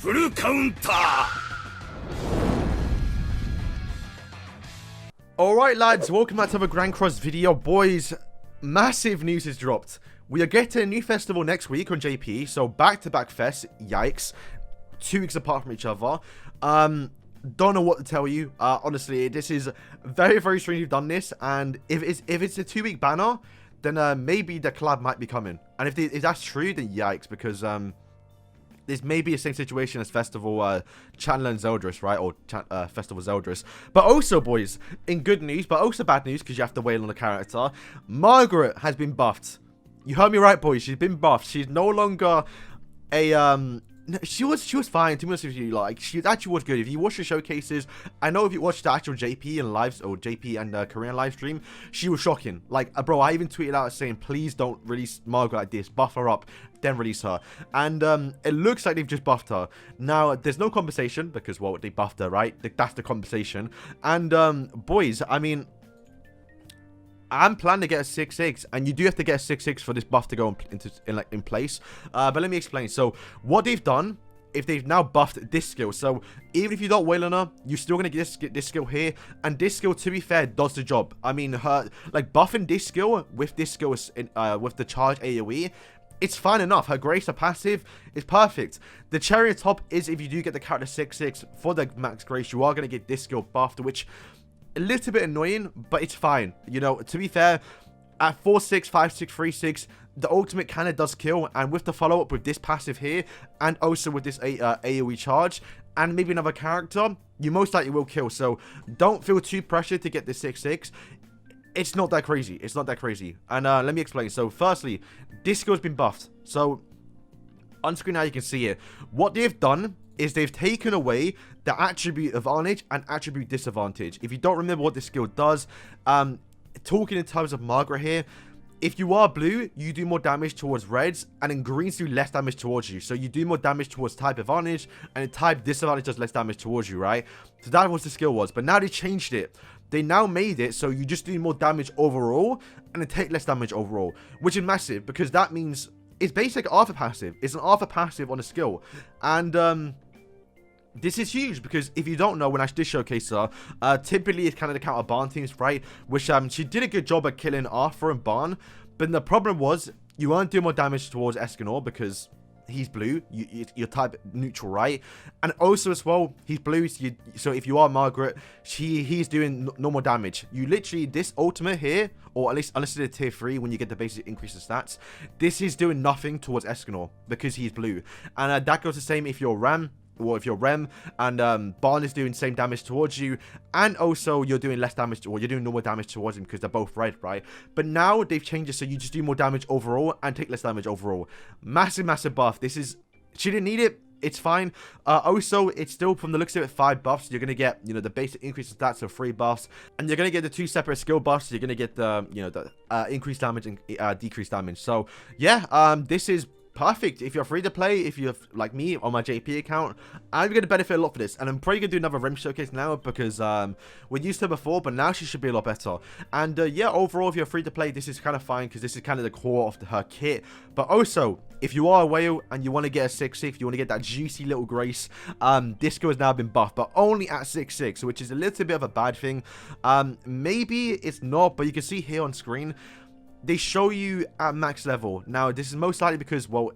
フルカウンター Alright lads, welcome back to the Grand Cross video. Boys, massive news has dropped. We are getting a new festival next week on JP, so back-to-back fests, yikes. 2 weeks apart from each other. Don't know what to tell you. Honestly, this is very, very strange you've done this, and if it's a 2-week banner, then maybe the collab might be coming. And if that's true, then yikes, because this may be the same situation as Festival Chandler and Zeldris, right? Or Festival Zeldris. But also, boys, in good news, but also bad news, because you have to wail on the character, Margaret has been buffed. You heard me right, boys. She's been buffed. She's no longer a she was fine, to be honest with you. Like, she actually was good. If you watch the showcases, I know if you watched the actual JP and lives, or JP and Korean live stream, she was shocking. Like, bro, I even tweeted out saying, please don't release Margaret like this, buff her up, then release her. And it looks like they've just buffed her. Now, there's no compensation because, well, they buffed her, right? That's the compensation. And boys, I mean, I'm planning to get a 6-6, and you do have to get a 6-6 for this buff to go in place. But let me explain. So, what they've done, if they've now buffed this skill, so even if you don't wail on her, you're still going to get this skill here, and this skill, to be fair, does the job. I mean, like, buffing this skill with this skill, with the charge AoE, it's fine enough. Her grace, her passive, is perfect. The cherry on top is if you do get the character 6-6 for the max grace, you are going to get this skill buffed, which a little bit annoying, but it's fine. You know, to be fair, at 4-6, 5-6, 3-6, the ultimate kind of does kill, and with the follow-up with this passive here, and also with this AoE charge, and maybe another character, you most likely will kill. So don't feel too pressured to get this 6-6. It's not that crazy. It's not that crazy. And let me explain. So firstly, this skill's been buffed. So on screen now you can see it. What they've done is they've taken away the attribute advantage and attribute disadvantage. If you don't remember what this skill does, talking in terms of Margaret here, if you are blue, you do more damage towards reds, and then greens do less damage towards you. So you do more damage towards type advantage, and type disadvantage does less damage towards you, right? So that was the skill was. But now they changed it. They now made it so you just do more damage overall, and then take less damage overall, which is massive, because that means it's basically alpha passive. It's an alpha passive on a skill. And this is huge, because if you don't know, when I did showcase her, typically it's kind of the counter Barn teams, right? Which she did a good job at killing Arthur and Barn, but the problem was you weren't doing more damage towards Escanor because he's blue. You're type neutral, right? And also as well, he's blue, so if you are Margaret, he's doing no more damage. You literally, this ultimate here, or at least unless it's a tier 3 when you get the basic increase in stats, this is doing nothing towards Escanor because he's blue. And that goes the same if you're Ram, or if you're Rem, and Barn is doing same damage towards you, and also you're doing less damage, or you're doing normal damage towards him because they're both red, right? But now they've changed it so you just do more damage overall and take less damage overall. Massive, massive buff. This is, she didn't need it. It's fine. Also, it's still, from the looks of it, 5 buffs. You're going to get, you know, the basic increase in stats, so 3 buffs. And you're going to get the 2 separate skill buffs. You're going to get the, you know, the increased damage and decreased damage. So, yeah, this is perfect. If you're free to play, if you're like me on my JP account, I'm going to benefit a lot for this. And I'm probably going to do another Rem showcase now, because we used her before, but now she should be a lot better. And yeah, overall, if you're free to play, this is kind of fine, because this is kind of the core of her kit. But also, if you are a whale and you want to get a 6-6, you want to get that juicy little grace, this skill has now been buffed, but only at 6-6, which is a little bit of a bad thing. Maybe it's not, but you can see here on screen, they show you at max level. Now, this is most likely because, well,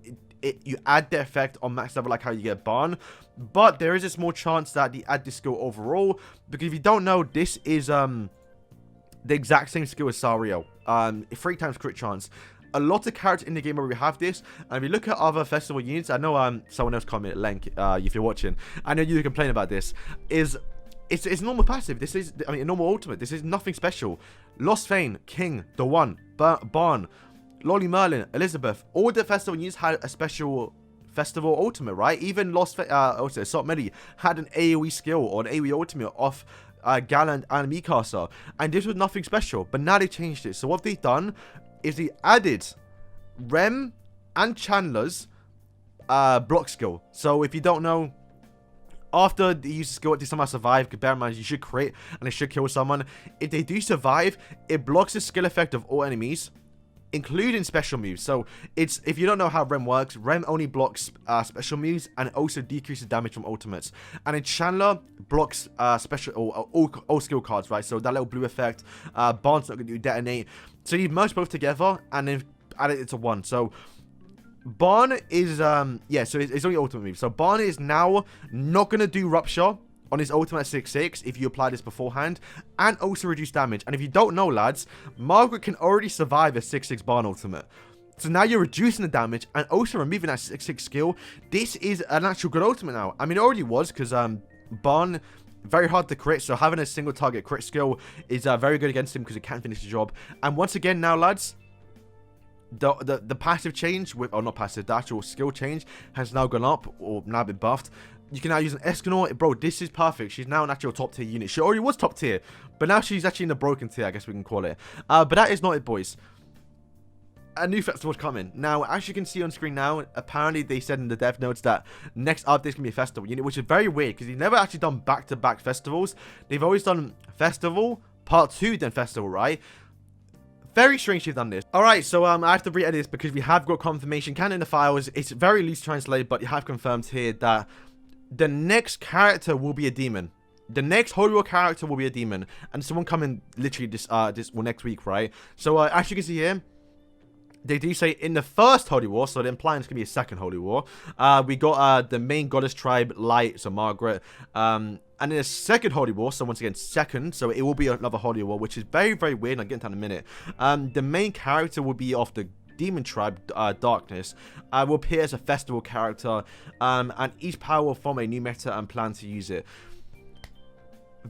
you add the effect on max level like how you get Barn, but there is a small chance that they add this skill overall, because if you don't know, this is the exact same skill as Sario, 3 times crit chance. A lot of characters in the game where we have this, and if you look at other festival units, I know someone else commented, Lenk, if you're watching, I know you complain about this, it's normal passive. This is, I mean, a normal ultimate. This is nothing special. Lost Fane, King, The One, Barn, Lolly Merlin, Elizabeth, all the festival units had a special festival ultimate, right? Even also Assault Medi had an AoE skill or an AoE ultimate off Gallant and Mikasa, and this was nothing special, but now they changed it. So what they've done is they added Rem and Chandler's block skill. So if you don't know, after they use the skill, if they somehow survive, bear in mind, you should crit and they should kill someone. If they do survive, it blocks the skill effect of all enemies. including special moves. So it's, if you don't know how Rem works, Rem only blocks special moves and also decreases damage from ultimates. And then Chandler blocks special or all skill cards, right? So that little blue effect, Bond's not going to do detonate. So you merge both together and then add it into one. So Barn is yeah, so it's only ultimate move. So Barn is now not going to do Rupture on his ultimate 6-6 if you apply this beforehand, and also reduce damage. And if you don't know, lads, Margaret can already survive a 6-6 Barn ultimate. So now you're reducing the damage and also removing that 6-6 skill. This is an actual good ultimate now. I mean, it already was, because Barn, very hard to crit, so having a single target crit skill is very good against him because it can finish the job. And once again now, lads, the passive change, or not passive, the actual skill change has now gone up, or now been buffed. You can now use an Escanor. Bro, this is perfect. She's now an actual top tier unit. She already was top tier, but now she's actually in the broken tier, I guess we can call it. But that is not it, boys. A new festival's coming. Now, as you can see on screen now, apparently they said in the dev notes that next update is going to be a festival unit, which is very weird because they've never actually done back-to-back festivals. They've always done festival, part 2, then festival, right? Very strange they've done this. Alright, so I have to re-edit this because we have got confirmation. Can in the files. It's very loose translated, but you have confirmed here that the next character will be a demon. The next Holy War character will be a demon. And someone coming literally next week, right? So as you can see here, they do say in the first Holy War, so they're implying it's going to be a second Holy War. We got the main goddess tribe, Light, so Margaret. And in the second Holy War, so once again, second, so it will be another Holy War, which is very, very weird, and I'll get into that in a minute. The main character will be of the demon tribe, Darkness, will appear as a festival character, and each power will form a new meta and plan to use it.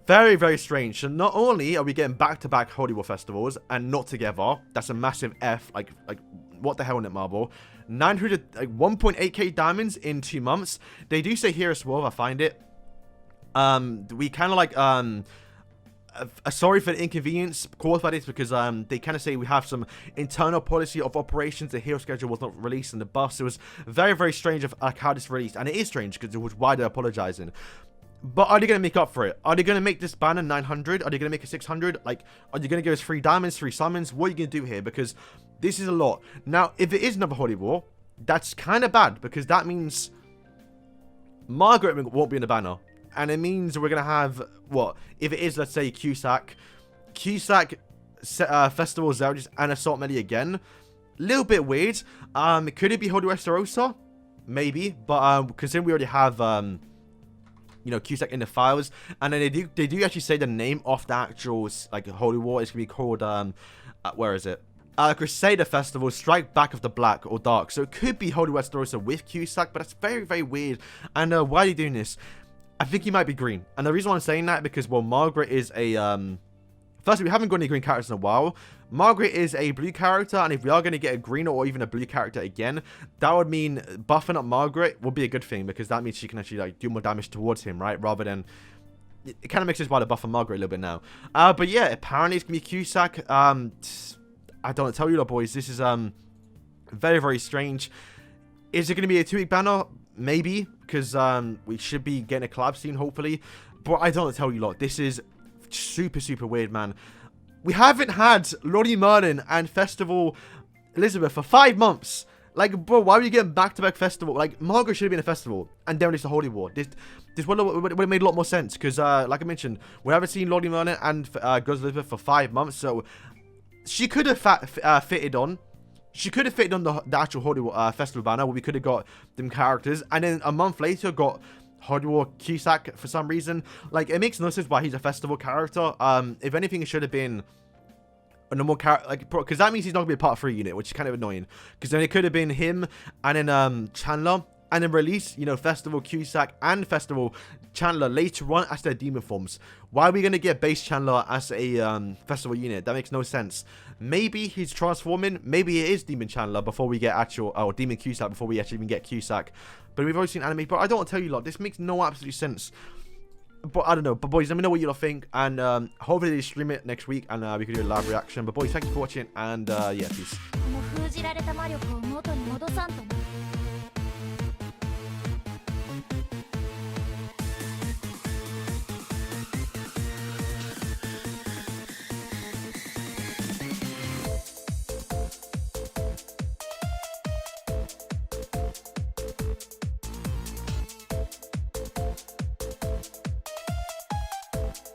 Very, very strange. So not only are we getting back-to-back Holy War festivals and not together, that's a massive F. Like what the hell, Netmarble? 1.8k diamonds in 2 months. They do say here as well, I find it. We kind of like sorry for the inconvenience caused by this, because they kind of say we have some internal policy of operations. The hero schedule was not released in the buffs. It was very, very strange of how this released, and it is strange because it was why they're apologizing. But are they going to make up for it? Are they going to make this banner 900? Are they going to make it 600? Like, are you going to give us 3 diamonds, 3 summons? What are you going to do here? Because this is a lot. Now, if it is another Holy War, that's kind of bad, because that means Margaret won't be in the banner. And it means we're going to have, what? If it is, let's say, Cusack, Festival Zeldris, and Assault Melee again. Little bit weird. Could it be Holy Westerosa? Maybe. But considering we already have you know, Cusack in the files, and then they do actually say the name of the actual like Holy War is gonna be called where is it? Crusader Festival, Strike Back of the Black or Dark. So it could be Holy Westerosa with Cusack, but that's very, very weird. And why are you doing this? I think he might be green, and the reason why I'm saying that because, well, Margaret is a firstly, we haven't got any green characters in a while. Margaret is a blue character, and if we are going to get a green or even a blue character again, that would mean buffing up Margaret would be a good thing, because that means she can actually like do more damage towards him, right? Rather than, it kind of makes sense why to buff on Margaret a little bit now. But yeah, apparently it's going to be Cusack. I don't tell you, lot, boys. This is very, very strange. Is it going to be a 2-week banner? Maybe, because we should be getting a collab soon, hopefully. But I don't tell you, lot. This is super, super weird, man. We haven't had Lottie Merlin and Festival Elizabeth for 5 months. Like, bro, why were you getting back-to-back festival? Like, Margaret should have been a festival, and then it's the Holy War. This would have made a lot more sense, because, like I mentioned, we haven't seen Lottie Merlin and Goddess Elizabeth for 5 months, so she could have fitted on. She could have fitted on the actual Holy War festival banner, where we could have got them characters, and then a month later got Holy War Cusack for some reason. Like, it makes no sense why he's a festival character. If anything, it should have been a normal character, like, because that means he's not gonna be a part 3 unit, which is kind of annoying. Because then it could have been him and then Chandler, and then release, you know, Festival Cusack and Festival Chandler later on as their demon forms. Why are we gonna get base Chandler as a festival unit? That makes no sense. Maybe he's transforming. Maybe it is Demon Chandler before we get actual, or Demon Cusack before we actually even get Cusack. But we've already seen anime. But I don't want to tell you, lot, this makes no absolute sense. But I don't know. But boys, let me know what you lot think, and hopefully they stream it next week, and we can do a live reaction. But boys, thank you for watching, and yeah, peace.